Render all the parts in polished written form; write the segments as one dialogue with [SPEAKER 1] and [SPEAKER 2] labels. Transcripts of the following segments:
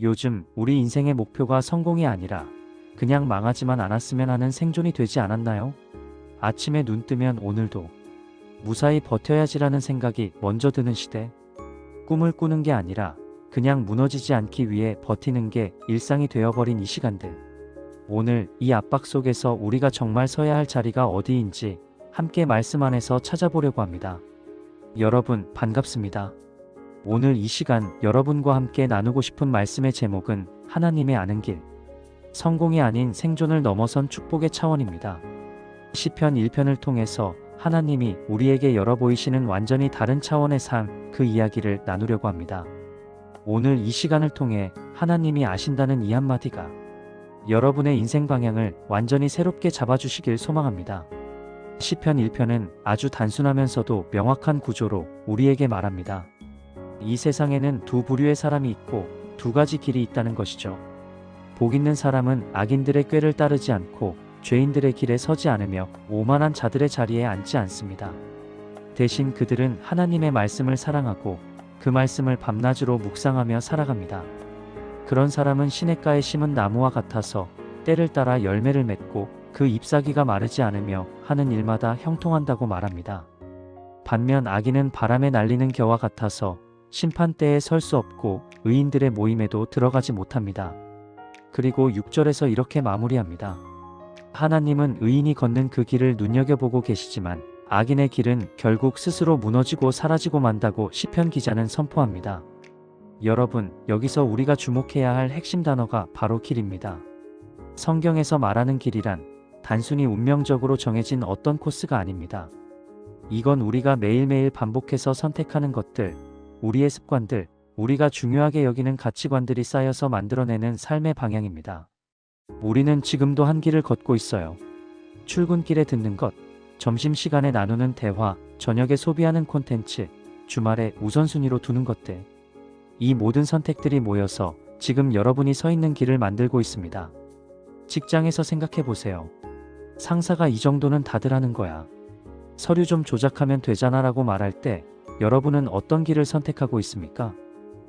[SPEAKER 1] 요즘 우리 인생의 목표가 성공이 아니라 그냥 망하지만 않았으면 하는 생존이 되지 않았나요? 아침에 눈 뜨면 오늘도 무사히 버텨야지라는 생각이 먼저 드는 시대. 꿈을 꾸는 게 아니라 그냥 무너지지 않기 위해 버티는 게 일상이 되어버린 이 시간들. 오늘 이 압박 속에서 우리가 정말 서야 할 자리가 어디인지 함께 말씀 안에서 찾아보려고 합니다. 여러분 반갑습니다. 오늘 이 시간 여러분과 함께 나누고 싶은 말씀의 제목은 하나님의 아는 길. 성공이 아닌 생존을 넘어선 축복의 차원입니다. 시편 1편을 통해서 하나님이 우리에게 열어 보이시는 완전히 다른 차원의 삶, 그 이야기를 나누려고 합니다. 오늘 이 시간을 통해 하나님이 아신다는 이 한마디가 여러분의 인생 방향을 완전히 새롭게 잡아주시길 소망합니다. 시편 1편은 아주 단순하면서도 명확한 구조로 우리에게 말합니다. 이 세상에는 두 부류의 사람이 있고 두 가지 길이 있다는 것이죠. 복 있는 사람은 악인들의 꾀를 따르지 않고 죄인들의 길에 서지 않으며 오만한 자들의 자리에 앉지 않습니다. 대신 그들은 하나님의 말씀을 사랑하고 그 말씀을 밤낮으로 묵상하며 살아갑니다. 그런 사람은 시냇가에 심은 나무와 같아서 때를 따라 열매를 맺고 그 잎사귀가 마르지 않으며 하는 일마다 형통한다고 말합니다. 반면 악인은 바람에 날리는 겨와 같아서 심판대에 설 수 없고 의인들의 모임에도 들어가지 못합니다. 그리고 6절에서 이렇게 마무리합니다. 하나님은 의인이 걷는 그 길을 눈여겨보고 계시지만 악인의 길은 결국 스스로 무너지고 사라지고 만다고 시편 기자는 선포합니다. 여러분, 여기서 우리가 주목해야 할 핵심 단어가 바로 길입니다. 성경에서 말하는 길이란 단순히 운명적으로 정해진 어떤 코스가 아닙니다. 이건 우리가 매일매일 반복해서 선택하는 것들, 우리의 습관들, 우리가 중요하게 여기는 가치관들이 쌓여서 만들어내는 삶의 방향입니다. 우리는 지금도 한 길을 걷고 있어요. 출근길에 듣는 것, 점심시간에 나누는 대화, 저녁에 소비하는 콘텐츠, 주말에 우선순위로 두는 것들. 이 모든 선택들이 모여서 지금 여러분이 서 있는 길을 만들고 있습니다. 직장에서 생각해 보세요. 상사가 이 정도는 다들 하는 거야. 서류 좀 조작하면 되잖아 라고 말할 때 여러분은 어떤 길을 선택하고 있습니까?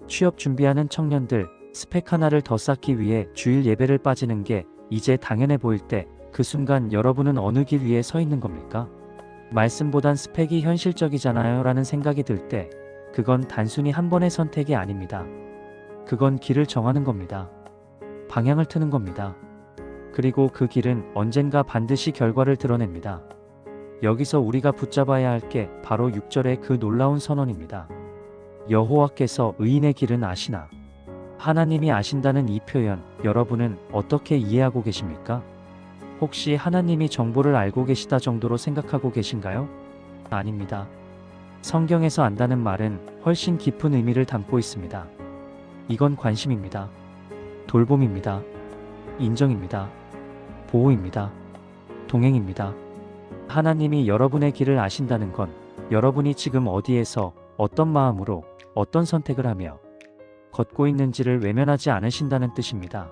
[SPEAKER 1] 취업 준비하는 청년들, 스펙 하나를 더 쌓기 위해 주일 예배를 빠지는 게 이제 당연해 보일 때 그 순간 여러분은 어느 길 위에 서 있는 겁니까? 말씀보단 스펙이 현실적이잖아요 라는 생각이 들 때 그건 단순히 한 번의 선택이 아닙니다. 그건 길을 정하는 겁니다. 방향을 트는 겁니다. 그리고 그 길은 언젠가 반드시 결과를 드러냅니다. 여기서 우리가 붙잡아야 할 게 바로 6절의 그 놀라운 선언입니다. 여호와께서 의인의 길은 아시나. 하나님이 아신다는 이 표현, 여러분은 어떻게 이해하고 계십니까? 혹시 하나님이 정보를 알고 계시다 정도로 생각하고 계신가요? 아닙니다. 성경에서 안다는 말은 훨씬 깊은 의미를 담고 있습니다. 이건 관심입니다. 돌봄입니다. 인정입니다. 보호입니다. 동행입니다. 하나님이 여러분의 길을 아신다는 건 여러분이 지금 어디에서 어떤 마음으로 어떤 선택을 하며 걷고 있는지를 외면하지 않으신다는 뜻입니다.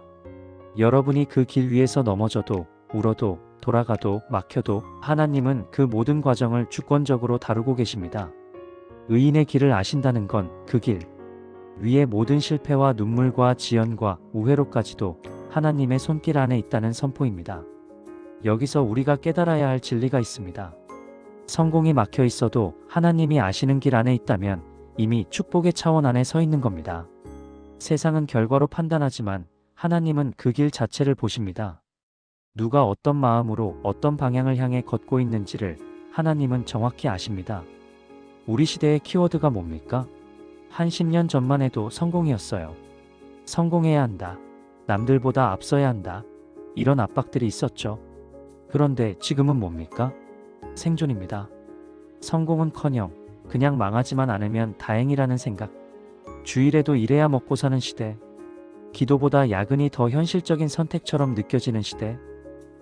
[SPEAKER 1] 여러분이 그 길 위에서 넘어져도 울어도 돌아가도 막혀도 하나님은 그 모든 과정을 주권적으로 다루고 계십니다. 의인의 길을 아신다는 건 그 길 위에 모든 실패와 눈물과 지연과 우회로까지도 하나님의 손길 안에 있다는 선포입니다. 여기서 우리가 깨달아야 할 진리가 있습니다. 성공이 막혀 있어도 하나님이 아시는 길 안에 있다면 이미 축복의 차원 안에 서 있는 겁니다. 세상은 결과로 판단하지만 하나님은 그 길 자체를 보십니다. 누가 어떤 마음으로 어떤 방향을 향해 걷고 있는지를 하나님은 정확히 아십니다. 우리 시대의 키워드가 뭡니까? 한 10년 전만 해도 성공이었어요. 성공해야 한다. 남들보다 앞서야 한다. 이런 압박들이 있었죠. 그런데 지금은 뭡니까? 생존입니다. 성공은커녕 그냥 망하지만 않으면 다행이라는 생각. 주일에도 일해야 먹고 사는 시대. 기도보다 야근이 더 현실적인 선택처럼 느껴지는 시대.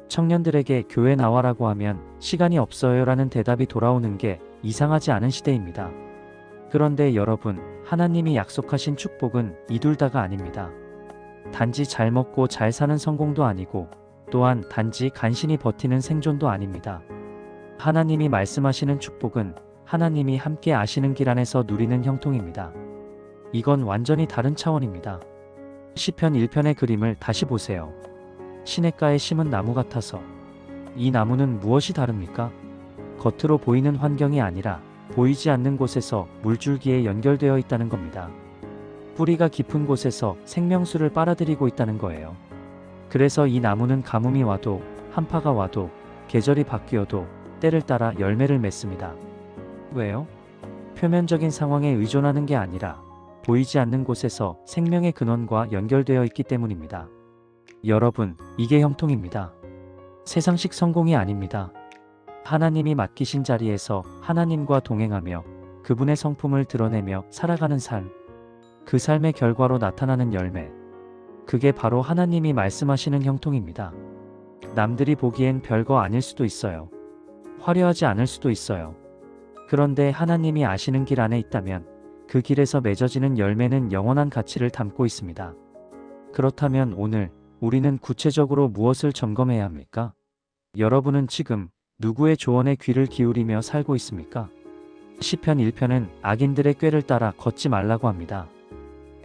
[SPEAKER 1] 청년들에게 교회 나와라고 하면 시간이 없어요 라는 대답이 돌아오는 게 이상하지 않은 시대입니다. 그런데 여러분, 하나님이 약속하신 축복은 이 둘 다가 아닙니다. 단지 잘 먹고 잘 사는 성공도 아니고 또한 단지 간신히 버티는 생존도 아닙니다. 하나님이 말씀하시는 축복은 하나님이 함께 아시는 길 안에서 누리는 형통입니다. 이건 완전히 다른 차원입니다. 시편 1편의 그림을 다시 보세요. 시냇가에 심은 나무 같아서. 이 나무는 무엇이 다릅니까? 겉으로 보이는 환경이 아니라 보이지 않는 곳에서 물줄기에 연결되어 있다는 겁니다. 뿌리가 깊은 곳에서 생명수를 빨아들이고 있다는 거예요. 그래서 이 나무는 가뭄이 와도, 한파가 와도, 계절이 바뀌어도 때를 따라 열매를 맺습니다. 왜요? 표면적인 상황에 의존하는 게 아니라 보이지 않는 곳에서 생명의 근원과 연결되어 있기 때문입니다. 여러분, 이게 형통입니다. 세상식 성공이 아닙니다. 하나님이 맡기신 자리에서 하나님과 동행하며 그분의 성품을 드러내며 살아가는 삶. 그 삶의 결과로 나타나는 열매. 그게 바로 하나님이 말씀하시는 형통입니다. 남들이 보기엔 별거 아닐 수도 있어요. 화려하지 않을 수도 있어요. 그런데 하나님이 아시는 길 안에 있다면 그 길에서 맺어지는 열매는 영원한 가치를 담고 있습니다. 그렇다면 오늘 우리는 구체적으로 무엇을 점검해야 합니까? 여러분은 지금 누구의 조언에 귀를 기울이며 살고 있습니까? 시편 1편은 악인들의 꾀를 따라 걷지 말라고 합니다.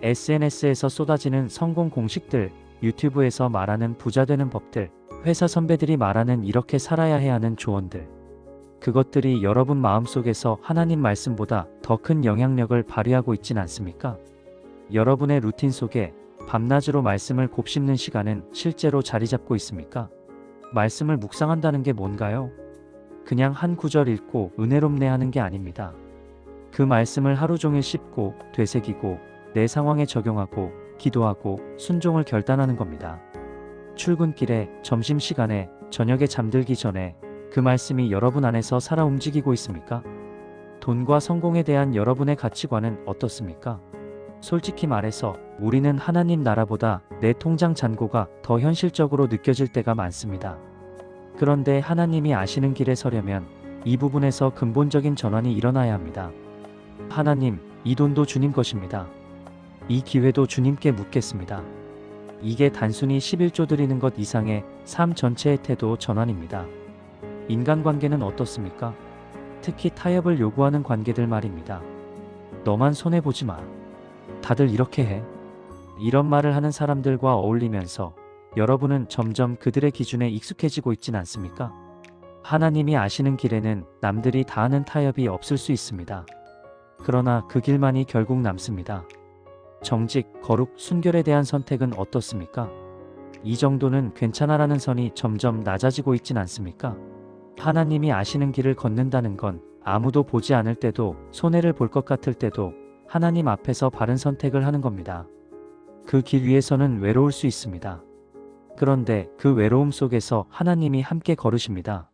[SPEAKER 1] SNS에서 쏟아지는 성공 공식들, 유튜브에서 말하는 부자 되는 법들, 회사 선배들이 말하는 이렇게 살아야 해 하는 조언들. 그것들이 여러분 마음속에서 하나님 말씀보다 더 큰 영향력을 발휘하고 있진 않습니까? 여러분의 루틴 속에 밤낮으로 말씀을 곱씹는 시간은 실제로 자리 잡고 있습니까? 말씀을 묵상한다는 게 뭔가요? 그냥 한 구절 읽고 은혜롭네 하는 게 아닙니다. 그 말씀을 하루 종일 씹고 되새기고 내 상황에 적용하고 기도하고 순종을 결단하는 겁니다. 출근길에, 점심시간에, 저녁에 잠들기 전에 그 말씀이 여러분 안에서 살아 움직이고 있습니까? 돈과 성공에 대한 여러분의 가치관은 어떻습니까? 솔직히 말해서 우리는 하나님 나라보다 내 통장 잔고가 더 현실적으로 느껴질 때가 많습니다. 그런데 하나님이 아시는 길에 서려면 이 부분에서 근본적인 전환이 일어나야 합니다. 하나님, 이 돈도 주님 것입니다. 이 기회도 주님께 묻겠습니다. 이게 단순히 11조 드리는 것 이상의 삶 전체의 태도 전환입니다. 인간관계는 어떻습니까? 특히 타협을 요구하는 관계들 말입니다. 너만 손해보지 마. 다들 이렇게 해. 이런 말을 하는 사람들과 어울리면서 여러분은 점점 그들의 기준에 익숙해지고 있진 않습니까? 하나님이 아시는 길에는 남들이 다 하는 타협이 없을 수 있습니다. 그러나 그 길만이 결국 남습니다. 정직, 거룩, 순결에 대한 선택은 어떻습니까? 이 정도는 괜찮아라는 선이 점점 낮아지고 있진 않습니까? 하나님이 아시는 길을 걷는다는 건 아무도 보지 않을 때도, 손해를 볼 것 같을 때도 하나님 앞에서 바른 선택을 하는 겁니다. 그 길 위에서는 외로울 수 있습니다. 그런데 그 외로움 속에서 하나님이 함께 걸으십니다.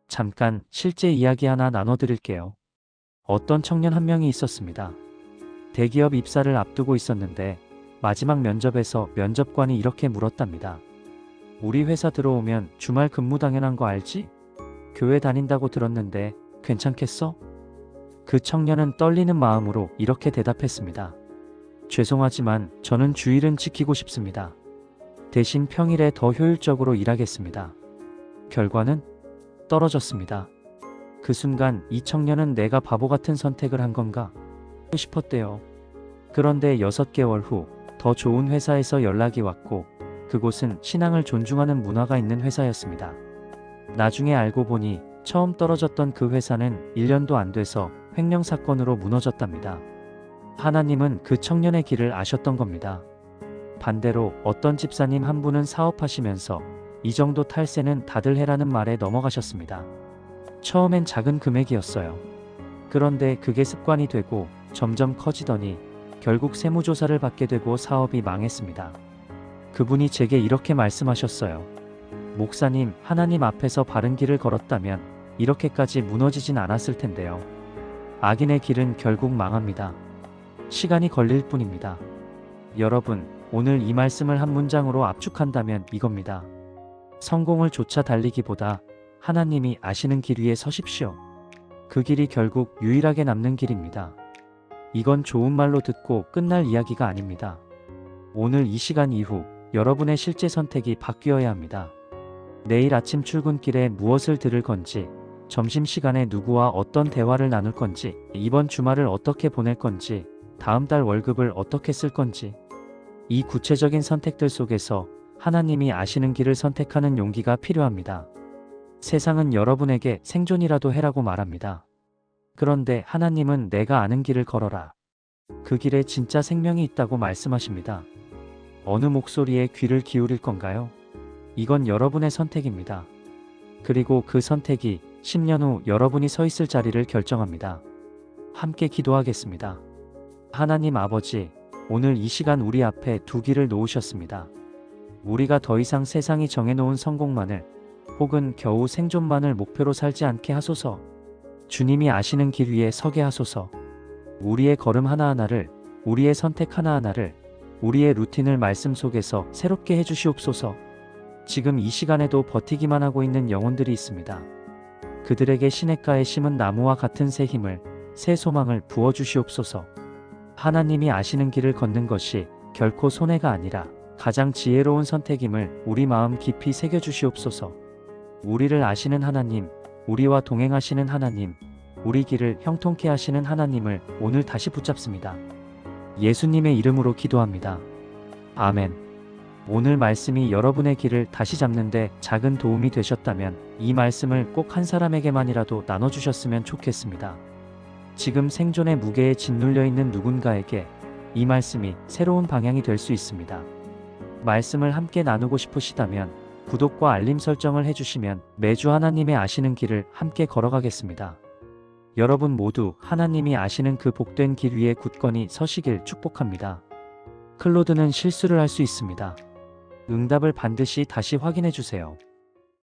[SPEAKER 1] 잠깐 실제 이야기 하나 나눠드릴게요. 어떤 청년 한 명이 있었습니다. 대기업 입사를 앞두고 있었는데 마지막 면접에서 면접관이 이렇게 물었답니다. 우리 회사 들어오면 주말 근무 당연한 거 알지? 교회 다닌다고 들었는데 괜찮겠어? 그 청년은 떨리는 마음으로 이렇게 대답했습니다. 죄송하지만 저는 주일은 지키고 싶습니다. 대신 평일에 더 효율적으로 일하겠습니다. 결과는 떨어졌습니다. 그 순간 이 청년은 내가 바보 같은 선택을 한 건가 싶었대요. 그런데 6개월 후 더 좋은 회사에서 연락이 왔고 그곳은 신앙을 존중하는 문화가 있는 회사였습니다. 나중에 알고 보니 처음 떨어졌던 그 회사는 1년도 안 돼서 횡령 사건으로 무너졌답니다. 하나님은 그 청년의 길을 아셨던 겁니다. 반대로 어떤 집사님 한 분은 사업하시면서 이 정도 탈세는 다들 해라는 말에 넘어가셨습니다. 처음엔 작은 금액이었어요. 그런데 그게 습관이 되고 점점 커지더니 결국 세무조사를 받게 되고 사업이 망했습니다. 그분이 제게 이렇게 말씀하셨어요. 목사님, 하나님 앞에서 바른 길을 걸었다면 이렇게까지 무너지진 않았을 텐데요. 악인의 길은 결국 망합니다. 시간이 걸릴 뿐입니다. 여러분, 오늘 이 말씀을 한 문장으로 압축한다면 이겁니다. 성공을 쫓아 달리기보다 하나님이 아시는 길 위에 서십시오. 그 길이 결국 유일하게 남는 길입니다. 이건 좋은 말로 듣고 끝날 이야기가 아닙니다. 오늘 이 시간 이후 여러분의 실제 선택이 바뀌어야 합니다. 내일 아침 출근길에 무엇을 들을 건지, 점심시간에 누구와 어떤 대화를 나눌 건지, 이번 주말을 어떻게 보낼 건지, 다음 달 월급을 어떻게 쓸 건지. 이 구체적인 선택들 속에서 하나님이 아시는 길을 선택하는 용기가 필요합니다. 세상은 여러분에게 생존이라도 해라고 말합니다. 그런데 하나님은 내가 아는 길을 걸어라. 그 길에 진짜 생명이 있다고 말씀하십니다. 어느 목소리에 귀를 기울일 건가요? 이건 여러분의 선택입니다. 그리고 그 선택이 10년 후 여러분이 서 있을 자리를 결정합니다. 함께 기도하겠습니다. 하나님 아버지, 오늘 이 시간 우리 앞에 두 길을 놓으셨습니다. 우리가 더 이상 세상이 정해놓은 성공만을 혹은 겨우 생존만을 목표로 살지 않게 하소서. 주님이 아시는 길 위에 서게 하소서. 우리의 걸음 하나하나를, 우리의 선택 하나하나를, 우리의 루틴을 말씀 속에서 새롭게 해주시옵소서. 지금 이 시간에도 버티기만 하고 있는 영혼들이 있습니다. 그들에게 시냇가에 심은 나무와 같은 새 힘을, 새 소망을 부어주시옵소서. 하나님이 아시는 길을 걷는 것이 결코 손해가 아니라 가장 지혜로운 선택임을 우리 마음 깊이 새겨주시옵소서. 우리를 아시는 하나님, 우리와 동행하시는 하나님, 우리 길을 형통케 하시는 하나님을 오늘 다시 붙잡습니다. 예수님의 이름으로 기도합니다. 아멘. 오늘 말씀이 여러분의 길을 다시 잡는데 작은 도움이 되셨다면 이 말씀을 꼭 한 사람에게만이라도 나눠주셨으면 좋겠습니다. 지금 생존의 무게에 짓눌려 있는 누군가에게 이 말씀이 새로운 방향이 될 수 있습니다. 말씀을 함께 나누고 싶으시다면 구독과 알림 설정을 해주시면 매주 하나님의 아시는 길을 함께 걸어가겠습니다. 여러분 모두 하나님이 아시는 그 복된 길 위에 굳건히 서시길 축복합니다. 클로드는 실수를 할 수 있습니다. 응답을 반드시 다시 확인해 주세요.